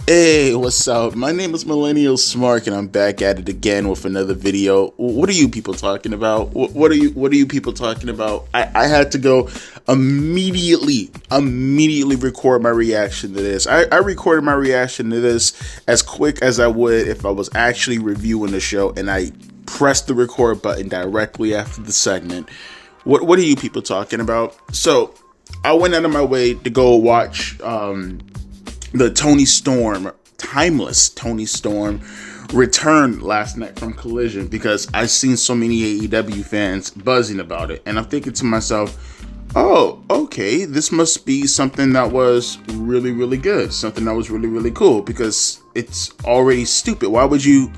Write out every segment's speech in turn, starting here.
Hey, what's up? My name is Millennial Smark, and I'm back at it again with another video. What are you people talking about? What are you people talking about? I had to go immediately record my reaction to this. I recorded my reaction to this as quick as I would if I was actually reviewing the show, and I pressed the record button directly after the segment. What are you people talking about? So I went out of my way to go watch the Toni Storm, timeless Toni Storm, return last night from Collision, because I've seen so many AEW fans buzzing about it, and I'm thinking to myself, oh, okay, this must be something that was really good, something that was really cool, because it's already stupid. Why would you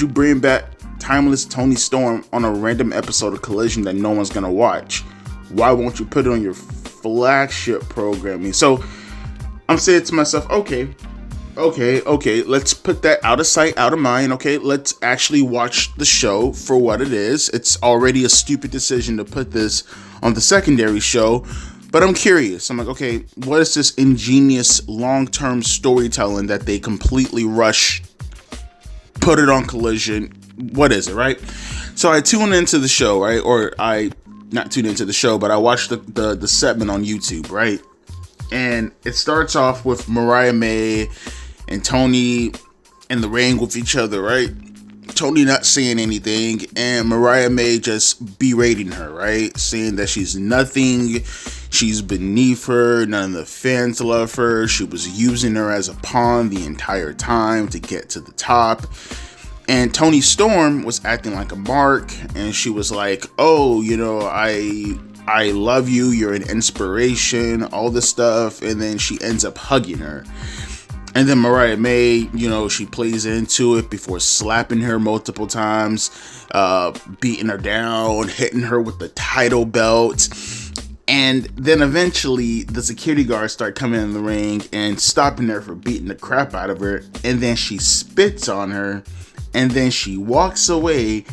bring back timeless Toni Storm on a random episode of Collision that no one's gonna watch? Why won't you put it on your flagship programming? So I'm saying to myself, okay, let's put that out of sight, out of mind. Okay, let's actually watch the show for what it is. It's already a stupid decision to put this on the secondary show, but I'm curious. I'm like, okay, what is this ingenious long-term storytelling that they completely rush, put it on Collision? What is it, right? So I tune into the show, right? Or I not tune into the show, but I watched the segment on YouTube, right? And it starts off with Mariah and Toni in the ring with each other, right? Toni not saying anything, and Mariah just berating her, right? Saying that she's nothing, she's beneath her, none of the fans love her, she was using her as a pawn the entire time to get to the top. And Toni Storm was acting like a mark, and she was like, oh, you know, I love you, you're an inspiration, all this stuff. And then she ends up hugging her. And then Mariah, you know, she plays into it before slapping her multiple times, beating her down, hitting her with the title belt. And then eventually the security guards start coming in the ring and stopping her for beating the crap out of her. And then she spits on her, and then she walks away.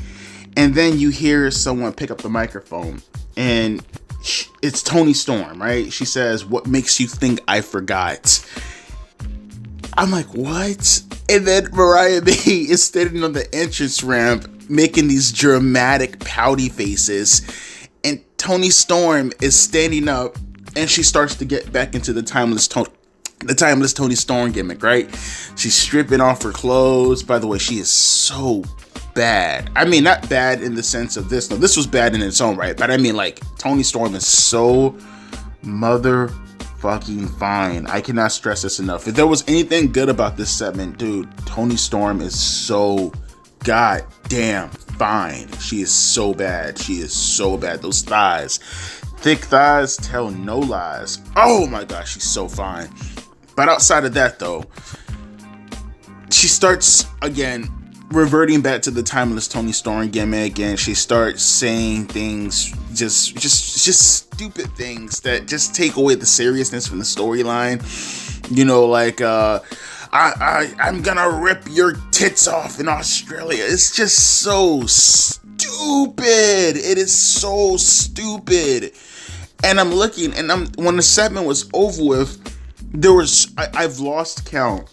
And then you hear someone pick up the microphone, and it's Toni Storm, right? She says, "What makes you think I forgot?" I'm like, what? And then Mariah is standing on the entrance ramp making these dramatic pouty faces, and Toni Storm is standing up, and she starts to get back into the timeless Toni Storm gimmick, right? She's stripping off her clothes. By the way, she is so bad. I mean, not bad in the sense of this. No, this was bad in its own right, but I mean, like, Toni Storm is so motherfucking fine. I cannot stress this enough. If there was anything good about this segment, dude, Toni Storm is so goddamn fine. She is so bad. She is so bad. Those thighs, thick thighs, tell no lies. Oh my gosh, she's so fine. But outside of that, though, she starts again reverting back to the timeless Toni Storm gimmick, and she starts saying things, just stupid things that just take away the seriousness from the storyline. You know, like I'm gonna rip your tits off in Australia. It's just so stupid. It is so stupid. And I'm looking, and when the segment was over with, I've lost count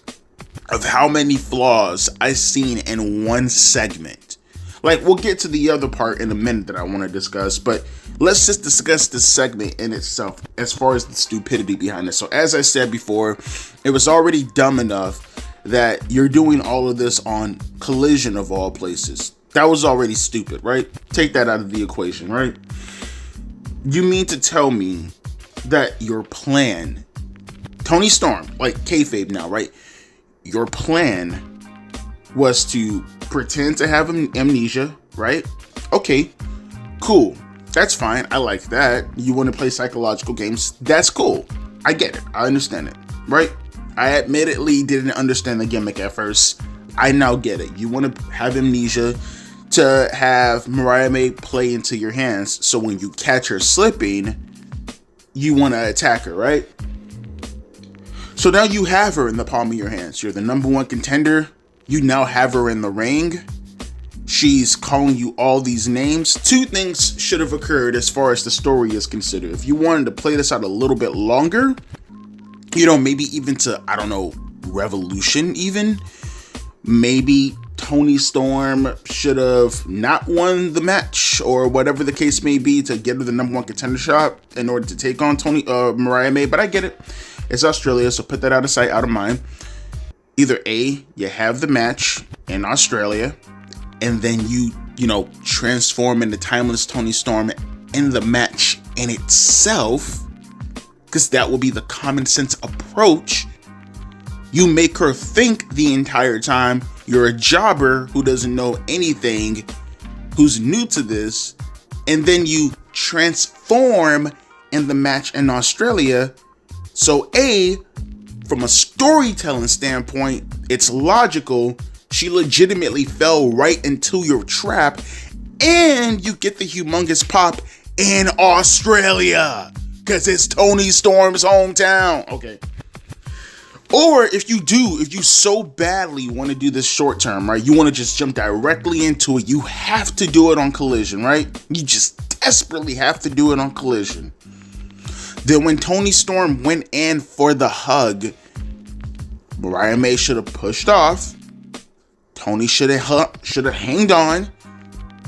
of how many flaws I've seen in one segment. Like, we'll get to the other part in a minute that I want to discuss, but let's just discuss this segment in itself as far as the stupidity behind it. So as I said before, it was already dumb enough that you're doing all of this on Collision of all places. That was already stupid, right? Take that out of the equation, right? You mean to tell me that your plan, Toni Storm, like kayfabe now, right? your plan was to pretend to have amnesia, right? Okay, cool. That's fine. I like that. You want to play psychological games. That's cool. I get it. I understand it, right? I admittedly didn't understand the gimmick at first. I now get it. You want to have amnesia to have Mariah May play into your hands. So when you catch her slipping, you want to attack her, right? So now you have her in the palm of your hands. You're the number one contender. You now have her in the ring. She's calling you all these names. Two things should have occurred as far as the story is considered. If you wanted to play this out a little bit longer, maybe even to, Revolution even, maybe Toni Storm should have not won the match or whatever the case may be to get her the number one contender shot in order to take on Mariah May. But I get it. It's Australia, so put that out of sight, out of mind. Either A, you have the match in Australia, and then you transform into Timeless Toni Storm in the match in itself, because that will be the common sense approach. You make her think the entire time you're a jobber who doesn't know anything, who's new to this, and then you transform in the match in Australia. So A, from a storytelling standpoint, it's logical. She legitimately fell right into your trap, and you get the humongous pop in Australia because it's Toni Storm's hometown. Okay. Or if you so badly want to do this short term, right? You want to just jump directly into it. You have to do it on Collision, right? You just desperately have to do it on Collision. Then when Toni Storm went in for the hug, Mariah May should have pushed off. Toni should have hanged on.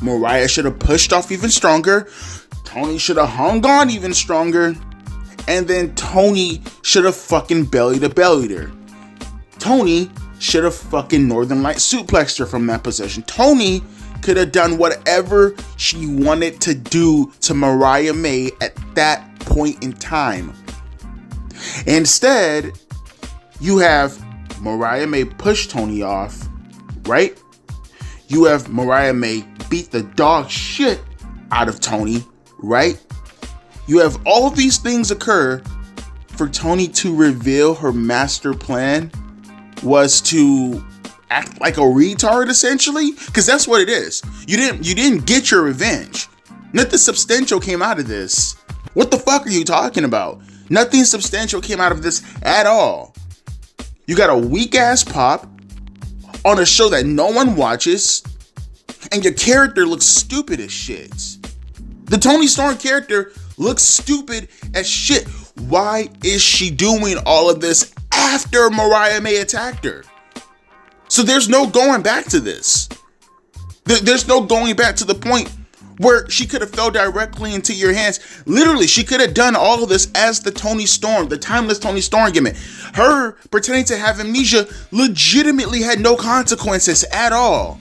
Mariah should have pushed off even stronger. Toni should have hung on even stronger. And then Toni should have fucking belly to bellied her. Toni should have fucking Northern Light suplexed her from that position. Toni could have done whatever she wanted to do to Mariah May at that point in time. Instead, you have Mariah May push Toni off, right? You have Mariah May beat the dog shit out of Toni, right? You have all these things occur for Toni to reveal her master plan was to act like a retard, essentially, because that's what it is. You didn't get your revenge. Nothing substantial came out of this. What the fuck are you talking about? Nothing substantial came out of this at all. You got a weak ass pop on a show that no one watches, and your character looks stupid as shit. The Toni Storm character looks stupid as shit. Why is she doing all of this after Mariah May attacked her? So there's no going back to this. There's no going back to the point where she could have fell directly into your hands. Literally, she could have done all of this as the Toni Storm, the Timeless Toni Storm gimmick. Her pretending to have amnesia legitimately had no consequences at all.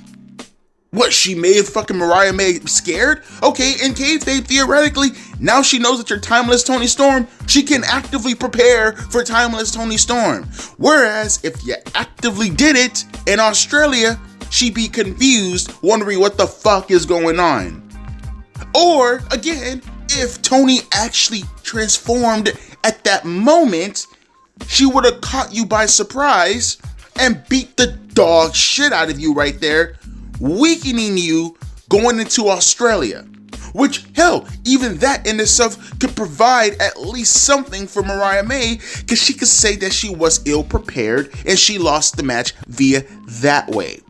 What, she made fucking Mariah May scared? Okay, in kayfabe, theoretically, now she knows that you're Timeless Toni Storm, she can actively prepare for Timeless Toni Storm. Whereas, if you actively did it in Australia, she'd be confused, wondering what the fuck is going on. Or, again, if Toni actually transformed at that moment, she would have caught you by surprise and beat the dog shit out of you right there, weakening you going into Australia. Which, hell, even that in itself could provide at least something for Mariah May, because she could say that she was ill prepared and she lost the match via that way.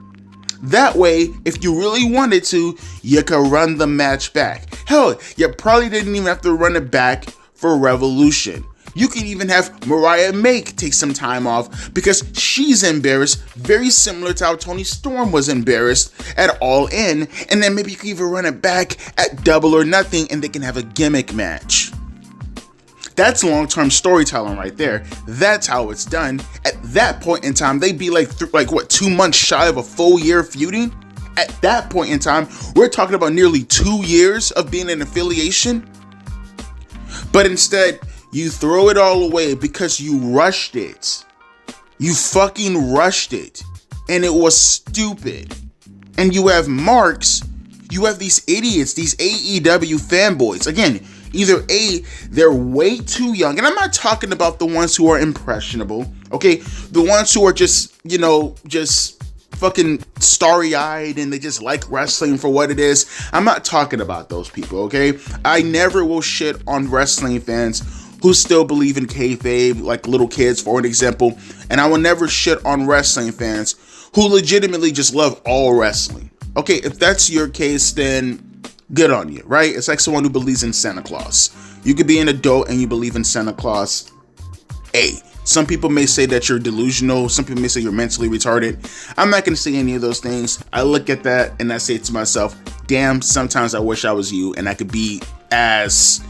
That way, if you really wanted to, you could run the match back. Hell, you probably didn't even have to run it back for Revolution. You can even have Mariah May take some time off because she's embarrassed, very similar to how Toni Storm was embarrassed at All In, and then maybe you can even run it back at Double or Nothing and they can have a gimmick match. That's long-term storytelling right there. That's how it's done. At that point in time, they'd be like 2 months shy of a full year feuding? At that point in time, we're talking about nearly 2 years of being in affiliation. But instead, you throw it all away because you rushed it. You fucking rushed it. And it was stupid. And you have marks, you have these idiots, these AEW fanboys. Again, either A, they're way too young, and I'm not talking about the ones who are impressionable, okay? The ones who are just, just fucking starry-eyed and they just like wrestling for what it is. I'm not talking about those people, okay? I never will shit on wrestling fans who still believe in kayfabe, like little kids, for an example, and I will never shit on wrestling fans who legitimately just love all wrestling. Okay, if that's your case, then good on you, right? It's like someone who believes in Santa Claus. You could be an adult and you believe in Santa Claus. Some people may say that you're delusional. Some people may say you're mentally retarded. I'm not going to say any of those things. I look at that and I say to myself, damn, sometimes I wish I was you and I could be as,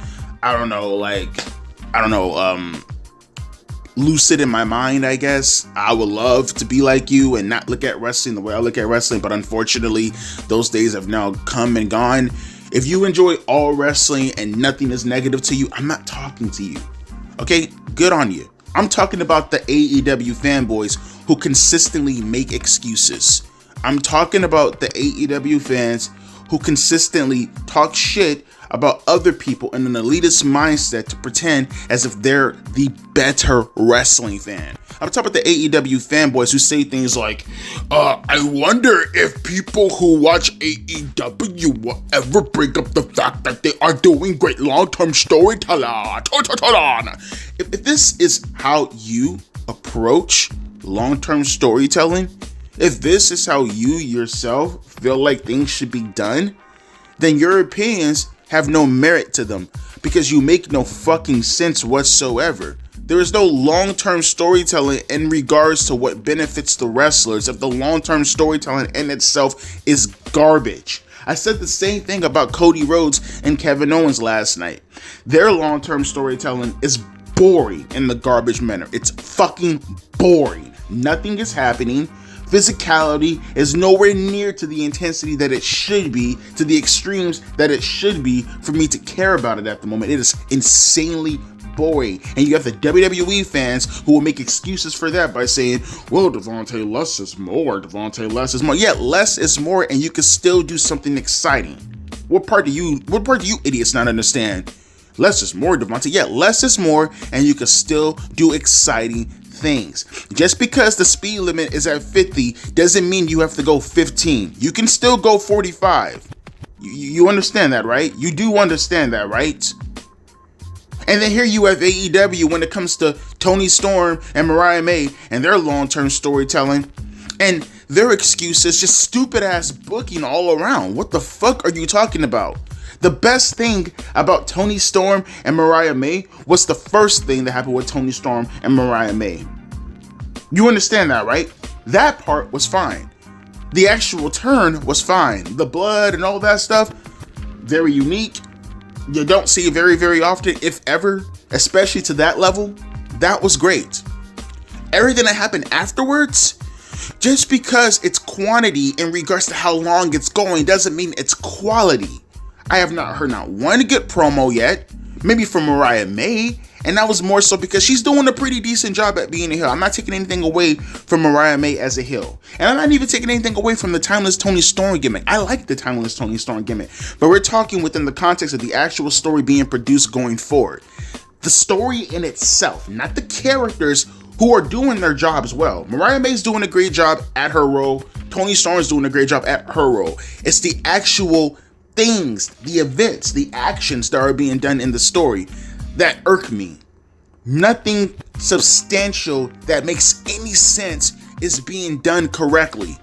lucid in my mind, I guess. I would love to be like you and not look at wrestling the way I look at wrestling, but unfortunately, those days have now come and gone. If you enjoy all wrestling and nothing is negative to you, I'm not talking to you. Okay, good on you. I'm talking about the AEW fanboys who consistently make excuses. I'm talking about the AEW fans who consistently talk shit about other people in an elitist mindset to pretend as if they're the better wrestling fan. I'm talking about the AEW fanboys who say things like, I wonder if people who watch AEW will ever bring up the fact that they are doing great long-term storytelling. If this is how you approach long-term storytelling, if this is how you yourself feel like things should be done, then your opinions have no merit to them because you make no fucking sense whatsoever. There is no long-term storytelling in regards to what benefits the wrestlers if the long-term storytelling in itself is garbage. I said the same thing about Cody Rhodes and Kevin Owens last night. Their long-term storytelling is boring in the garbage manner. It's fucking boring. Nothing is happening. Physicality is nowhere near to the intensity that it should be, to the extremes that it should be for me to care about it at the moment. It is insanely boring. And you have the WWE fans who will make excuses for that by saying, well, Devontae less is more. Devontae less is more. Yeah, less is more, and you can still do something exciting. What part do you idiots not understand? Less is more, Devontae. Yeah, less is more, and you can still do exciting things. Just because the speed limit is at 50 doesn't mean you have to go 15. You can still go 45. You understand that, right? You do understand that, right? And then here you have AEW when it comes to Toni Storm and Mariah May and their long-term storytelling and their excuses, just stupid ass booking all around. What the fuck are you talking about? The best thing about Toni Storm and Mariah May was the first thing that happened with Toni Storm and Mariah May. You understand that, right? That part was fine. The actual turn was fine. The blood and all that stuff, very unique. You don't see it very, very often, if ever, especially to that level. That was great. Everything that happened afterwards, just because it's quantity in regards to how long it's going doesn't mean it's quality. I have not heard not one good promo yet, maybe from Mariah May, and that was more so because she's doing a pretty decent job at being a heel. I'm not taking anything away from Mariah May as a heel, and I'm not even taking anything away from the Timeless Toni Storm gimmick. I like the Timeless Toni Storm gimmick, but we're talking within the context of the actual story being produced going forward. The story in itself, not the characters who are doing their job as well. Mariah May's doing a great job at her role. Toni Storm's doing a great job at her role. It's the actual things, the events, the actions that are being done in the story that irk me. Nothing substantial that makes any sense is being done correctly.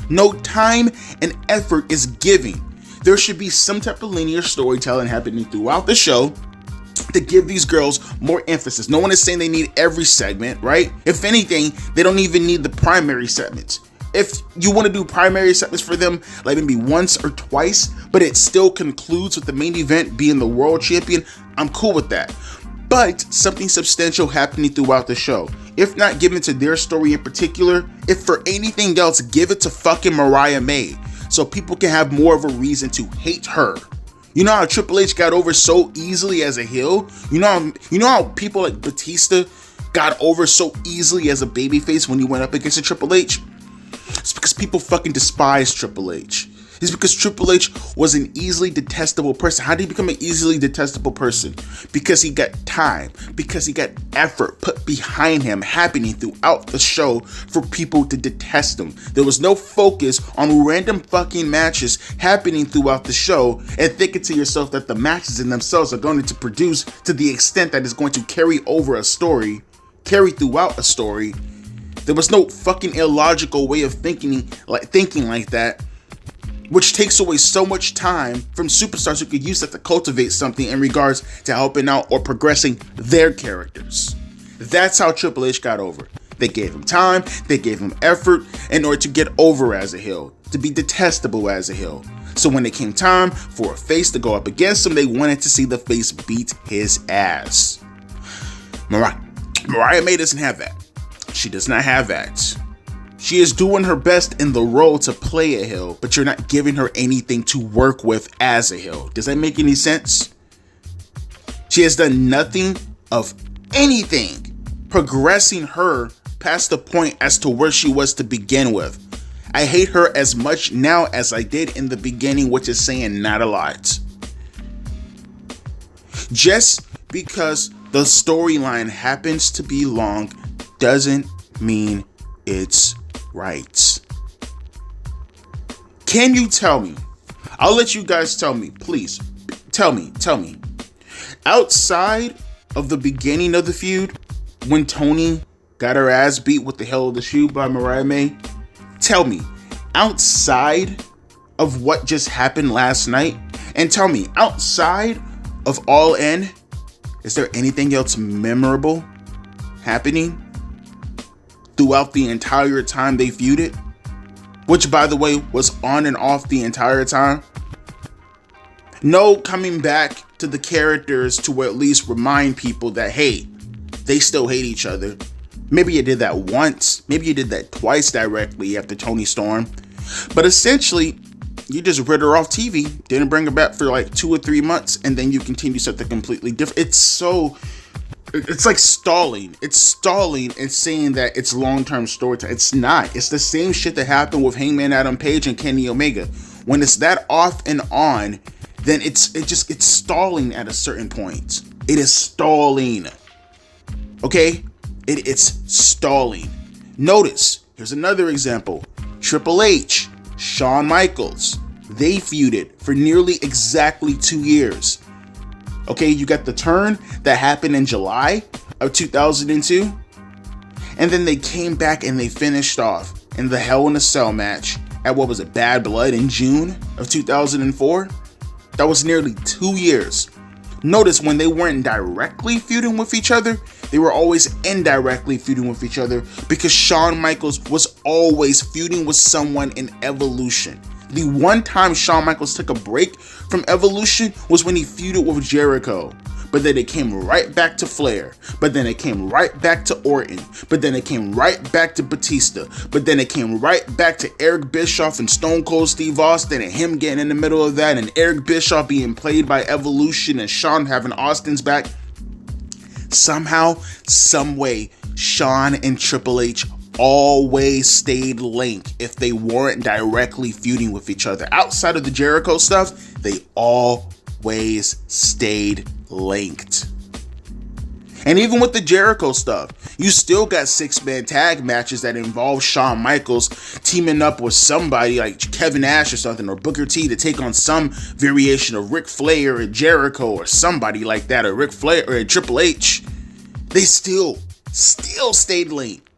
No time and effort is given. There should be some type of linear storytelling happening throughout the show to give these girls more emphasis. No one is saying they need every segment, right? If anything, they don't even need the primary segments. If you want to do primary segments for them, like maybe once or twice, but it still concludes with the main event being the world champion, I'm cool with that. But something substantial happening throughout the show. If not given to their story in particular, if for anything else, give it to fucking Mariah May, so people can have more of a reason to hate her. You know how Triple H got over so easily as a heel? You know how people like Batista got over so easily as a babyface when he went up against a Triple H? It's because people fucking despise Triple H. It's because Triple H was an easily detestable person. How did he become an easily detestable person? Because he got time, because he got effort put behind him happening throughout the show for people to detest him. There was no focus on random fucking matches happening throughout the show and thinking to yourself that the matches in themselves are going to produce to the extent that it's going to carry over a story, carry throughout a story. There was no fucking illogical way of thinking like that, which takes away so much time from superstars who could use that to cultivate something in regards to helping out or progressing their characters. That's how Triple H got over. They gave him time, they gave him effort in order to get over as a heel, to be detestable as a heel. So when it came time for a face to go up against him, they wanted to see the face beat his ass. Mariah May doesn't have that. She does not have that. She is doing her best in the role to play a heel, but you're not giving her anything to work with as a heel. Does that make any sense? She has done nothing of anything progressing her past the point as to where she was to begin with. I hate her as much now as I did in the beginning, which is saying not a lot. Just because the storyline happens to be long doesn't mean it's right. Can you tell me? I'll let you guys tell me, please. Tell me. Outside of the beginning of the feud, when Toni got her ass beat with the Hell of the Shoe by Mariah May, tell me, outside of what just happened last night, and tell me, outside of All In, is there anything else memorable happening throughout the entire time they feuded? Which, by the way, was on and off the entire time. No coming back to the characters to at least remind people that, hey, they still hate each other. Maybe you did that once. Maybe you did that twice directly after Toni Storm. But essentially, you just rid her off TV, didn't bring her back for like 2 or 3 months, and then you continue something completely different. It's like stalling. It's stalling and saying that it's long-term storytelling. It's not. It's the same shit that happened with Hangman Adam Page and Kenny Omega. When it's that off and on, then it's stalling at a certain point. It is stalling. Okay? It's stalling. Notice, here's another example. Triple H, Shawn Michaels, they feuded for nearly exactly 2 years. Okay, you got the turn that happened in July of 2002. And then they came back and they finished off in the Hell in a Cell match at, what was it, Bad Blood in June of 2004. That was nearly 2 years. Notice when they weren't directly feuding with each other, they were always indirectly feuding with each other because Shawn Michaels was always feuding with someone in Evolution. The one time Shawn Michaels took a break from Evolution was when he feuded with Jericho. But then it came right back to Flair. But then it came right back to Orton. But then it came right back to Batista. But then it came right back to Eric Bischoff and Stone Cold Steve Austin and him getting in the middle of that and Eric Bischoff being played by Evolution and Shawn having Austin's back. Somehow, some way, Shawn and Triple H always stayed linked if they weren't directly feuding with each other. Outside of the Jericho stuff, they always stayed linked. And even with the Jericho stuff, you still got 6-man tag matches that involve Shawn Michaels teaming up with somebody like Kevin Nash or something, or Booker T to take on some variation of Ric Flair or Jericho or somebody like that, or Ric Flair or Triple H. They still stayed linked.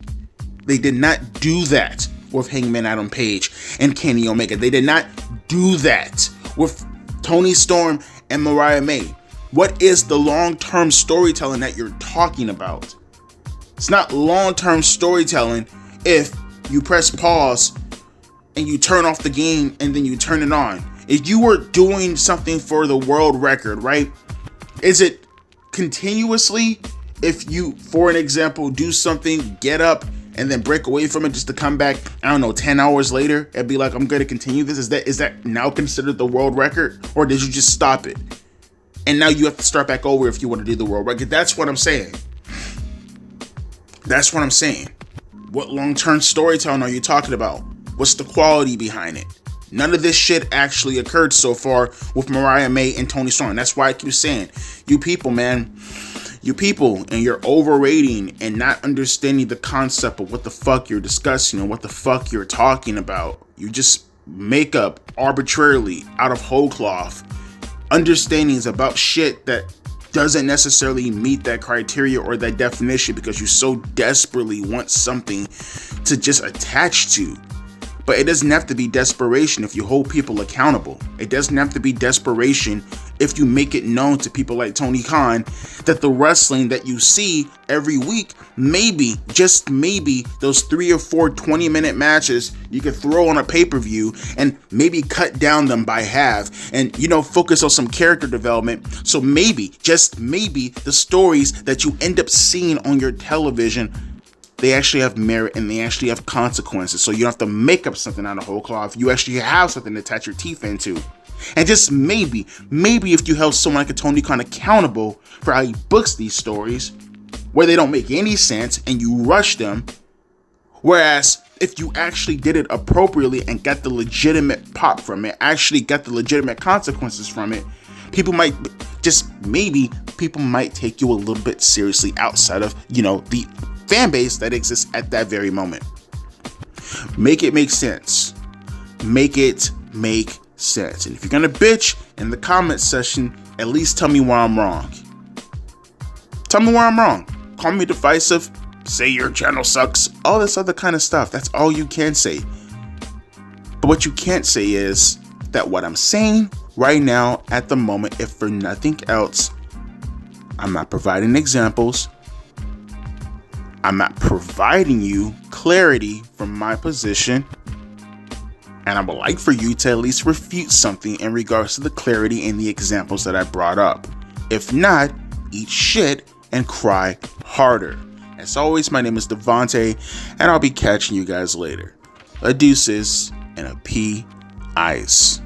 They did not do that with Hangman Adam Page and Kenny Omega. They did not do that with Toni Storm and Mariah May. What is the long-term storytelling that you're talking about? It's not long-term storytelling if you press pause and you turn off the game and then you turn it on. If you were doing something for the world record, right? Is it continuously, if you, for an example, do something, get up, and then break away from it just to come back, 10 hours later and be like, I'm going to continue this? Is that now considered the world record? Or did you just stop it? And now you have to start back over if you want to do the world record. That's what I'm saying. That's what I'm saying. What long-term storytelling are you talking about? What's the quality behind it? None of this shit actually occurred so far with Mariah May and Toni Storm. That's why I keep saying, you people, man, you people, and you're overrating and not understanding the concept of what the fuck you're discussing and what the fuck you're talking about. You just make up arbitrarily out of whole cloth understandings about shit that doesn't necessarily meet that criteria or that definition because you so desperately want something to just attach to. But it doesn't have to be desperation if you hold people accountable. It doesn't have to be desperation if you make it known to people like Tony Khan that the wrestling that you see every week, maybe, just maybe, those 3 or 4 20-minute matches you could throw on a pay-per-view and maybe cut down them by half and, focus on some character development. So maybe, just maybe, the stories that you end up seeing on your television, they actually have merit and they actually have consequences. So you don't have to make up something out of whole cloth. You actually have something to attach your teeth into. And just maybe if you held someone like a Tony Khan accountable for how he books these stories, where they don't make any sense and you rush them, whereas if you actually did it appropriately and got the legitimate pop from it, actually got the legitimate consequences from it, people might take you a little bit seriously outside of, the fan base that exists at that very moment. Make it make sense. Make it make sense. And if you're gonna bitch in the comment section, at least tell me where I'm wrong. Tell me where I'm wrong. Call me divisive. Say your channel sucks. All this other kind of stuff. That's all you can say. But what you can't say is that what I'm saying right now at the moment, if for nothing else, I'm not providing examples. I'm not providing you clarity from my position, and I would like for you to at least refute something in regards to the clarity and the examples that I brought up. If not, eat shit and cry harder. As always, my name is Devontae, and I'll be catching you guys later. A deuces and a pea ice.